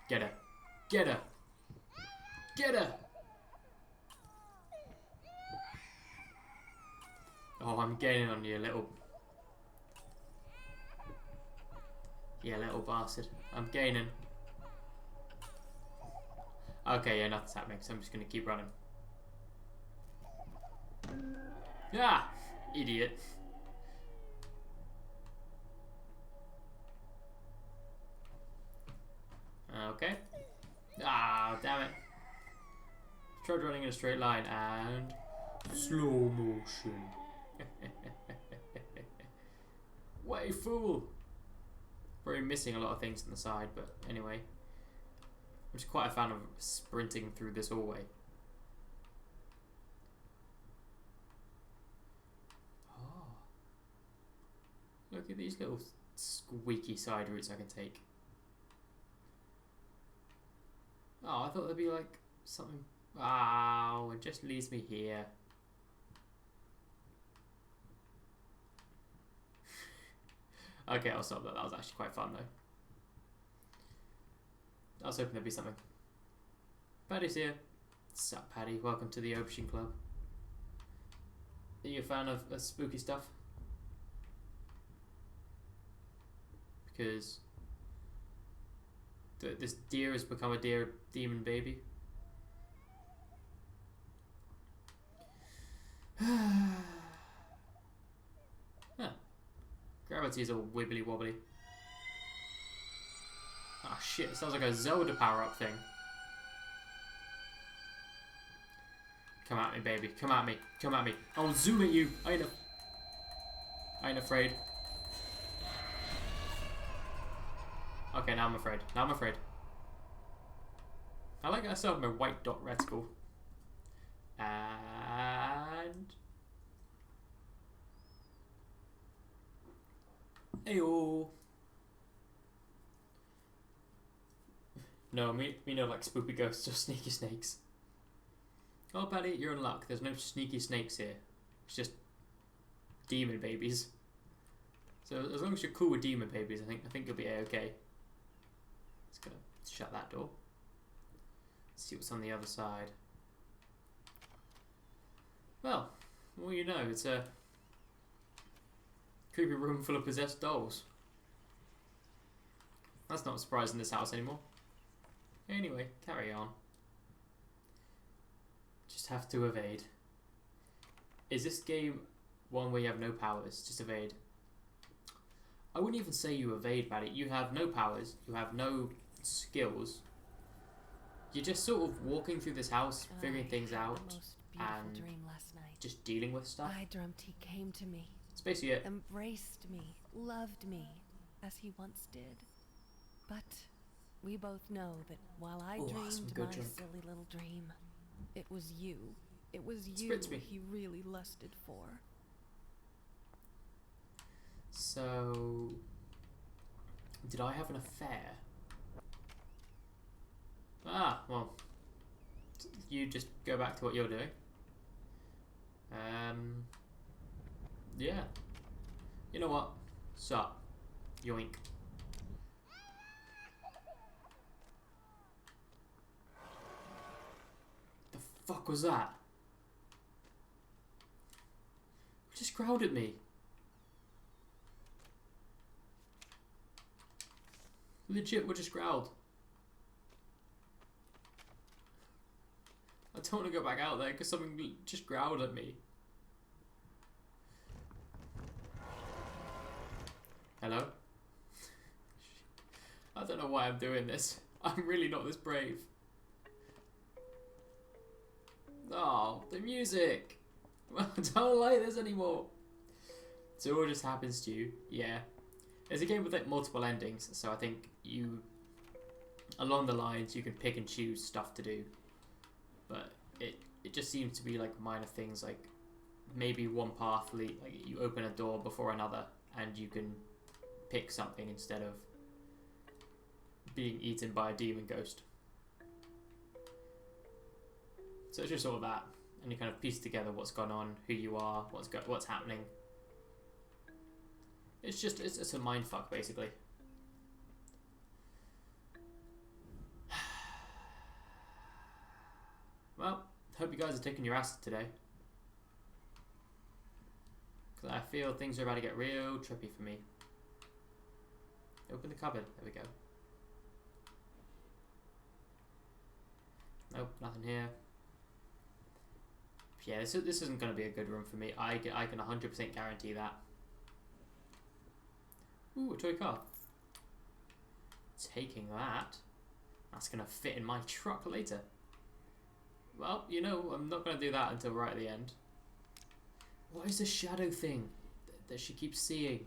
Get her. Get her. Get her! Oh, I'm gaining on you, little... Yeah, little bastard. I'm gaining. Okay, yeah, nothing's happening, so I'm just gonna keep running. Ah! Idiot. Okay. Ah, damn it. Tried running in a straight line and... Slow motion. What a fool! Probably missing a lot of things on the side, but anyway. I'm just quite a fan of sprinting through this hallway. Oh. Look at these little squeaky side routes I can take. Oh, I thought there'd be like something... Wow, it just leaves me here. Okay, I'll stop that. That was actually quite fun though. I was hoping there'd be something. Paddy's here. Sup, Paddy? Welcome to the Ocean Club. Are you a fan of spooky stuff? Because this deer has become a demon baby. Huh. Gravity is all wibbly wobbly. Ah shit, it sounds like a Zelda power-up thing. Come at me, baby. Come at me. Come at me. I'll zoom at you. I ain't afraid. Okay, now I'm afraid. Now I'm afraid. I like I still have my white dot reticle. And... Heyo. No, me no like spooky ghosts or sneaky snakes. Oh, Paddy, you're in luck. There's no sneaky snakes here. It's just demon babies. So as long as you're cool with demon babies, I think you'll be okay. Just gonna shut that door. See what's on the other side. Well, you know, it's a creepy room full of possessed dolls. That's not a surprise in this house anymore. Anyway, carry on. Just have to evade. Is this game one where you have no powers? Just evade. I wouldn't even say you evade, Paddy. You have no powers. You have no skills. You're just sort of walking through this house, figuring things out, and dream last night. just dealing with stuff. I dreamt he came to me, It's basically it. embraced me, loved me, as he once did. But we both know that while I Ooh, dreamed some my good drink. silly little dream, it was you. It was you Spritz me. he really lusted for. So, did I have an affair? Ah, well, you just go back to what you're doing. Yeah. You know what? Sup. Yoink. fuck was that? It just growled at me. Legit, what just growled? I don't want to go back out there because something just growled at me. Hello? I don't know why I'm doing this. I'm really not this brave. Oh, the music! I don't like this anymore. So it all just happens to you. Yeah. It's a game with like multiple endings, so I think you, along the lines, you can pick and choose stuff to do. But it just seems to be like minor things, like maybe one path like you open a door before another, and you can pick something instead of being eaten by a demon ghost. So it's just all that, and you kind of piece together what's gone on, who you are, what's happening. It's a mind fuck basically. Well, hope you guys are taking your acid today, because I feel things are about to get real trippy for me. Open the cupboard. There we go. Nope, nothing here. Yeah, this isn't going to be a good room for me. I can 100% guarantee that. Ooh, a toy car. Taking that. That's going to fit in my truck later. Well, you know, I'm not going to do that until right at the end. What is the shadow thing that she keeps seeing?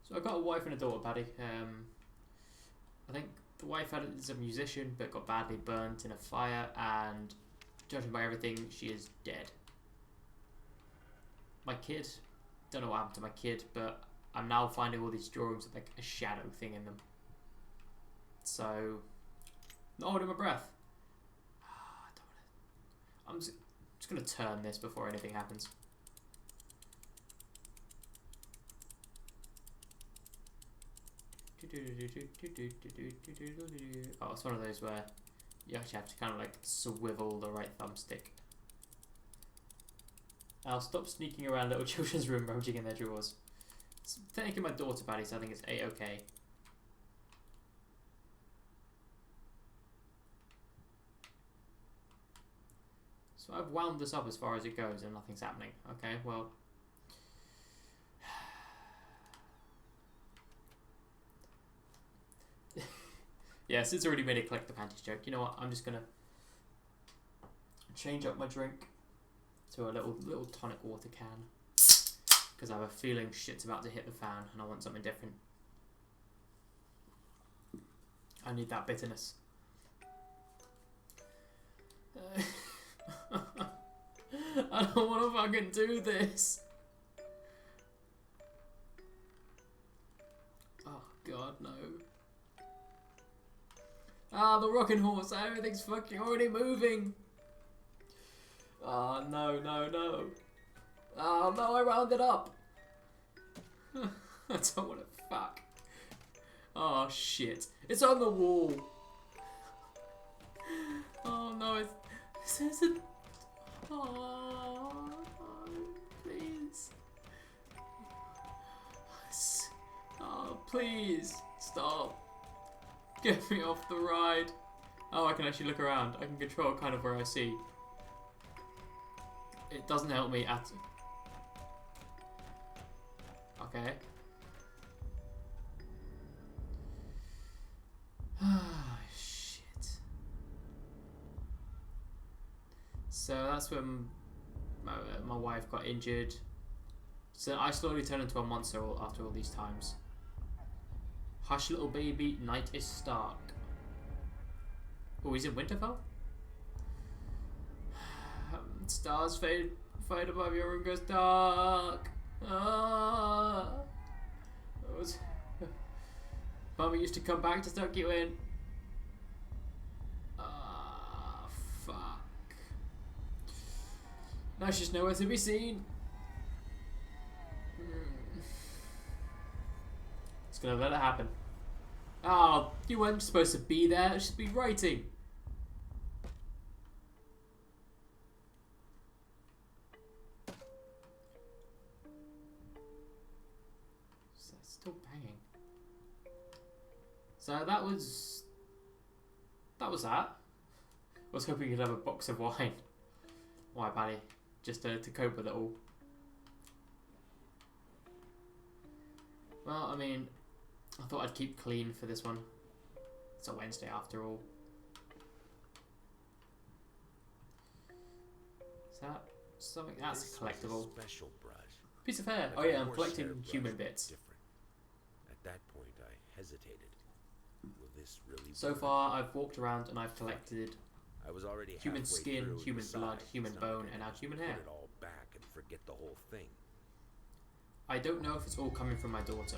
So I've got a wife and a daughter, Paddy. I think the wife is a musician but got badly burnt in a fire, and judging by everything, she is dead. My kid, don't know what happened to my kid, but I'm now finding all these drawings with like a shadow thing in them. So, not holding my breath. I don't want to. I'm just going to turn this before anything happens. Oh, it's one of those where you actually have to kind of like swivel the right thumbstick. I'll stop sneaking around little children's room rummaging in their drawers. It's technically my daughter, Paddy, so I think it's A-okay. So I've wound this up as far as it goes and nothing's happening. Okay, well. Yes, it's already made it collect the panties joke. You know what? I'm just gonna change up my drink to a little tonic water can, because I have a feeling shit's about to hit the fan and I want something different. I need that bitterness. I don't want to fucking do this. Oh god, no. Ah, the rocking horse. Everything's fucking already moving. Oh, no, no, no. Oh, no, I rounded up. I don't want to fuck. Oh, shit. It's on the wall. Oh, no, it's a... Oh, please. Oh, please. Stop. Get me off the ride. Oh, I can actually look around. I can control kind of where I see. It doesn't help me at... Okay. Ah, shit. So that's when my wife got injured. So I slowly turned into a monster after all these times. Hush, little baby, night is stark. Oh, he's in Winterfell? Stars fade above your room goes dark. Ah. Mummy used to come back to tuck you in. Ah, fuck. Now she's nowhere to be seen. Just gonna let it happen. Oh, you weren't supposed to be there. You should be writing. Still banging. So that was that. I was hoping you'd have a box of wine. Why, Paddy? Just to cope with it all. Well, I mean, I thought I'd keep clean for this one. It's a Wednesday after all. Is that something? That's This collectible. is a special brush. Piece of hair. Like Oh a yeah, I'm horsehair collecting brush, human but bits. different. At that point, I hesitated. Will this really So work? far, I've walked around and I've collected I was already human halfway skin, through, and human blood, besides, human it's not bone, like I and now can human put hair. it all back and forget the whole thing. I don't know if it's all coming from my daughter.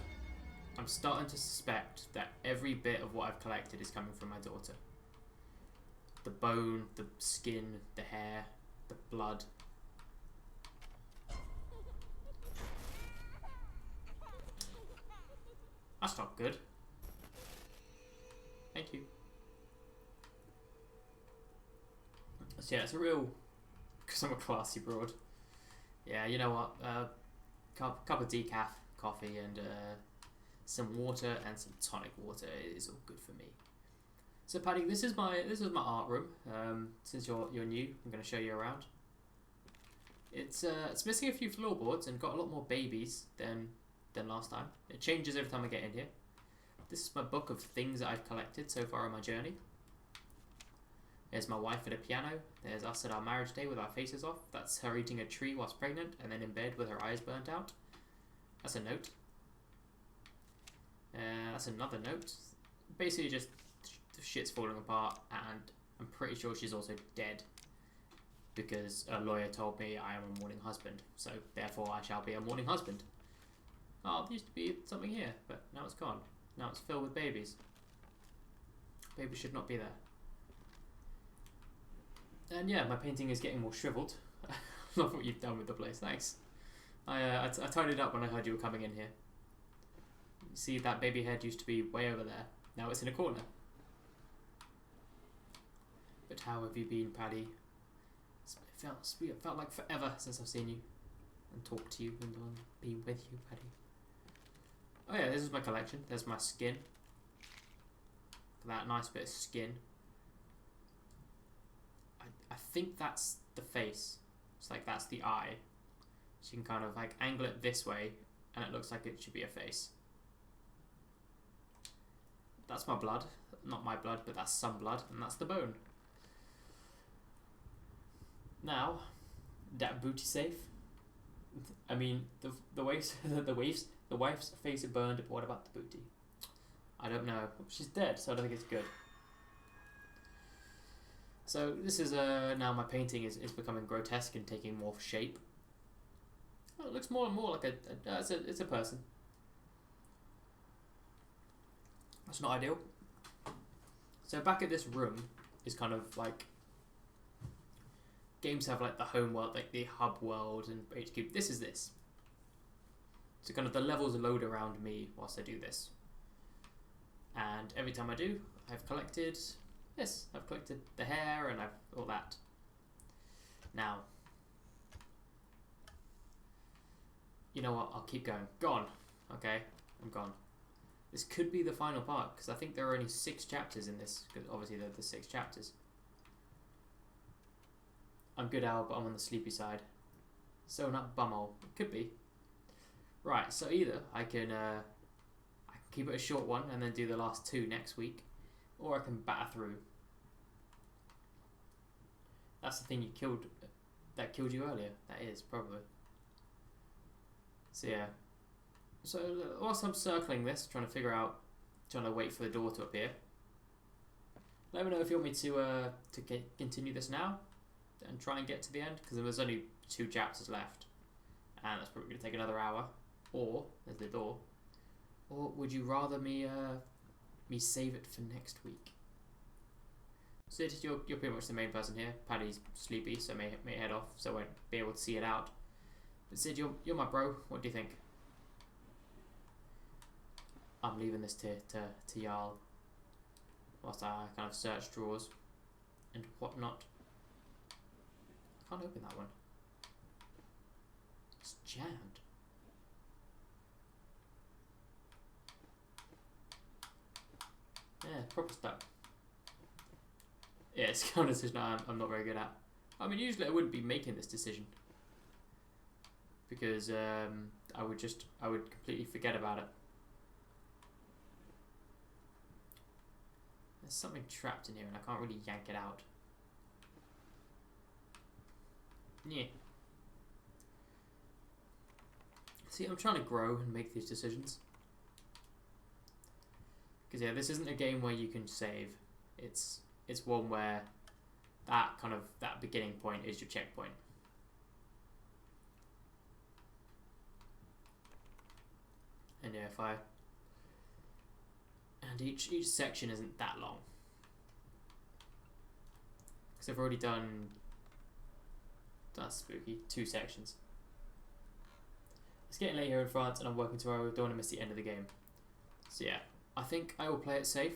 I'm starting to suspect that every bit of what I've collected is coming from my daughter. The bone, the skin, the hair, the blood. That's not good. Thank you. So yeah, it's a real... Because I'm a classy broad. Yeah, you know what? Cup of decaf coffee and some water and some tonic water is all good for me. So Paddy, this is my art room. Since you're new, I'm going to show you around. It's missing a few floorboards and got a lot more babies than last time. It changes every time I get in here. This is my book of things that I've collected so far on my journey. There's my wife at a piano. There's us at our marriage day with our faces off. That's her eating a tree whilst pregnant and then in bed with her eyes burnt out. That's a note. That's another note. Basically just shit's falling apart and I'm pretty sure she's also dead. Because a lawyer told me I am a mourning husband. So therefore I shall be a mourning husband. Oh, there used to be something here, but now it's gone. Now it's filled with babies. Babies should not be there. And yeah, my painting is getting more shriveled. Love what you've done with the place, thanks. I tidied it up when I heard you were coming in here. You see, that baby head used to be way over there. Now it's in a corner. But how have you been, Paddy? It felt like forever since I've seen you. And talked to you and been with you, Paddy. Oh yeah, this is my collection. There's my skin. That nice bit of skin. I think that's the face. It's like that's the eye. So you can kind of like angle it this way and it looks like it should be a face. That's my blood. Not my blood, but that's some blood, and that's the bone. Now, that booty safe. I mean, the wife's face is burned, but what about the booty? I don't know. She's dead, so I don't think it's good. So this is now my painting is becoming grotesque and taking more shape. Oh, it looks more and more like it's a person. That's not ideal. So back at this room is kind of like games have like the home world, like the hub world and HQ. This is this. So kind of the levels load around me whilst I do this. And every time I do, I've collected this. I've collected the hair and I've all that. Now, you know what? I'll keep going. Gone. Okay, I'm gone. This could be the final part because I think there are only 6 chapters in this. Because obviously there are the 6 chapters. I'm good, Al, but I'm on the sleepy side. So not bumhole. It could be. Right. So either I can keep it a short one and then do the last 2 next week, or I can batter through. That's the thing that killed you earlier. That is probably. So yeah. So whilst I'm circling this, trying to wait for the door to appear. Let me know if you want me to continue this now and try and get to the end, because there's only 2 chapters left, and that's probably going to take another hour. Or there's the door. Or would you rather me save it for next week? Sid, you're pretty much the main person here. Paddy's sleepy, so may head off, so I won't be able to see it out. But Sid, you're my bro. What do you think? I'm leaving this to Jarl whilst I kind of search drawers and whatnot. I can't open that one. It's jammed. proper stuck. Yeah, it's kind of a decision I'm not very good at. I mean, usually I wouldn't be making this decision because I would completely forget about it. There's something trapped in here and I can't really yank it out. Yeah. See, I'm trying to grow and make these decisions. Because yeah, this isn't a game where you can save. It's one where that beginning point is your checkpoint. And yeah, and each section isn't that long. Because I've already done, that's spooky, 2 sections. It's getting late here in France and I'm working tomorrow. Don't want to miss the end of the game. So yeah, I think I will play it safe.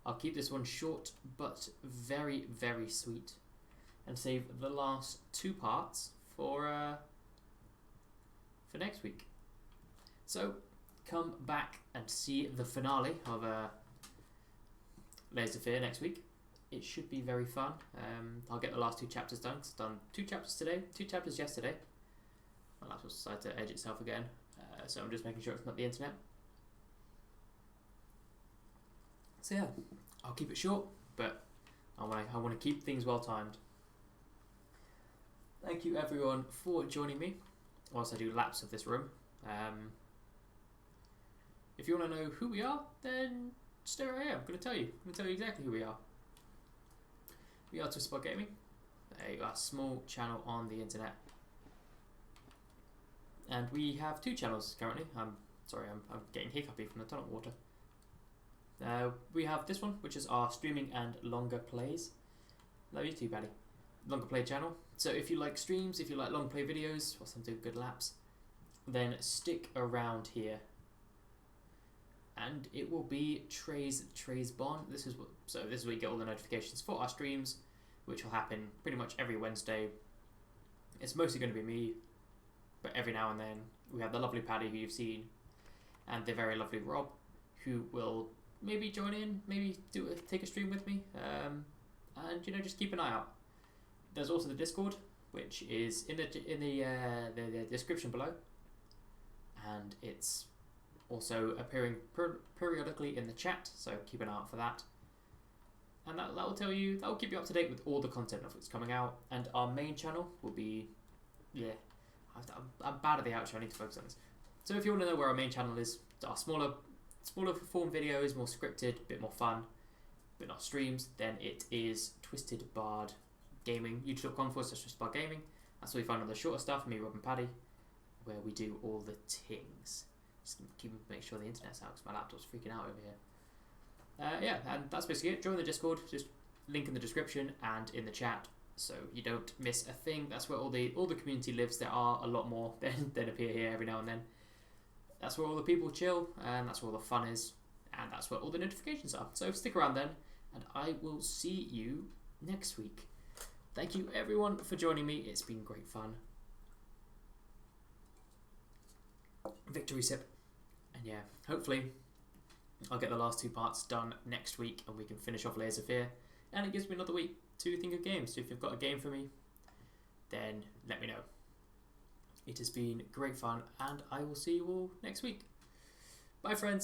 I'll keep this one short but very, very sweet, and save the last 2 parts for next week. So come back and see the finale of Layers of Fear next week. It should be very fun. I'll get the last 2 chapters done. I've done 2 chapters today, 2 chapters yesterday. My laptop decided to edge itself again, so I'm just making sure it's not the internet. So yeah, I'll keep it short, but I want to keep things well timed. Thank you everyone for joining me whilst I do laps of this room. If you want to know who we are, then stay right here. I'm going to tell you. I'm going to tell you exactly who we are. We are Twistbot Gaming, a small channel on the internet, and we have 2 channels currently. I'm getting hiccupy from the tunnel water. We have this one, which is our streaming and longer plays. Love you too, Paddy. Longer play channel. So if you like streams, if you like long play videos, or some do good laps, then stick around here. And it will be Trey's Bond. This is where you get all the notifications for our streams, which will happen pretty much every Wednesday. It's mostly going to be me, but every now and then we have the lovely Paddy who you've seen, and the very lovely Rob, who will maybe join in, maybe take a stream with me, and just keep an eye out. There's also the Discord, which is in the description below, and it's also appearing periodically in the chat, so keep an eye out for that. And that will keep you up to date with all the content of what's coming out. And our main channel will be, I'm bad at the outro, I need to focus on this. So if you want to know where our main channel is, our smaller form videos, more scripted, a bit more fun, but not streams, then it is Twisted Bard Gaming, youtube.com/TwistedBardGaming. Gaming. That's where you find all the shorter stuff, me, Rob and Paddy, where we do all the tings. Just make sure the internet's out because my laptop's freaking out over here. Yeah, and that's basically it. Join the Discord, just link in the description and in the chat, so you don't miss a thing. That's where all the community lives. There are a lot more than appear here every now and then. That's where all the people chill, and that's where all the fun is, and that's where all the notifications are. So stick around then, and I will see you next week. Thank you everyone for joining me. It's been great fun. Victory sip. And yeah, hopefully I'll get the last 2 parts done next week and we can finish off Layers of Fear. And it gives me another week to think of games. So if you've got a game for me, then let me know. It has been great fun and I will see you all next week. Bye friends.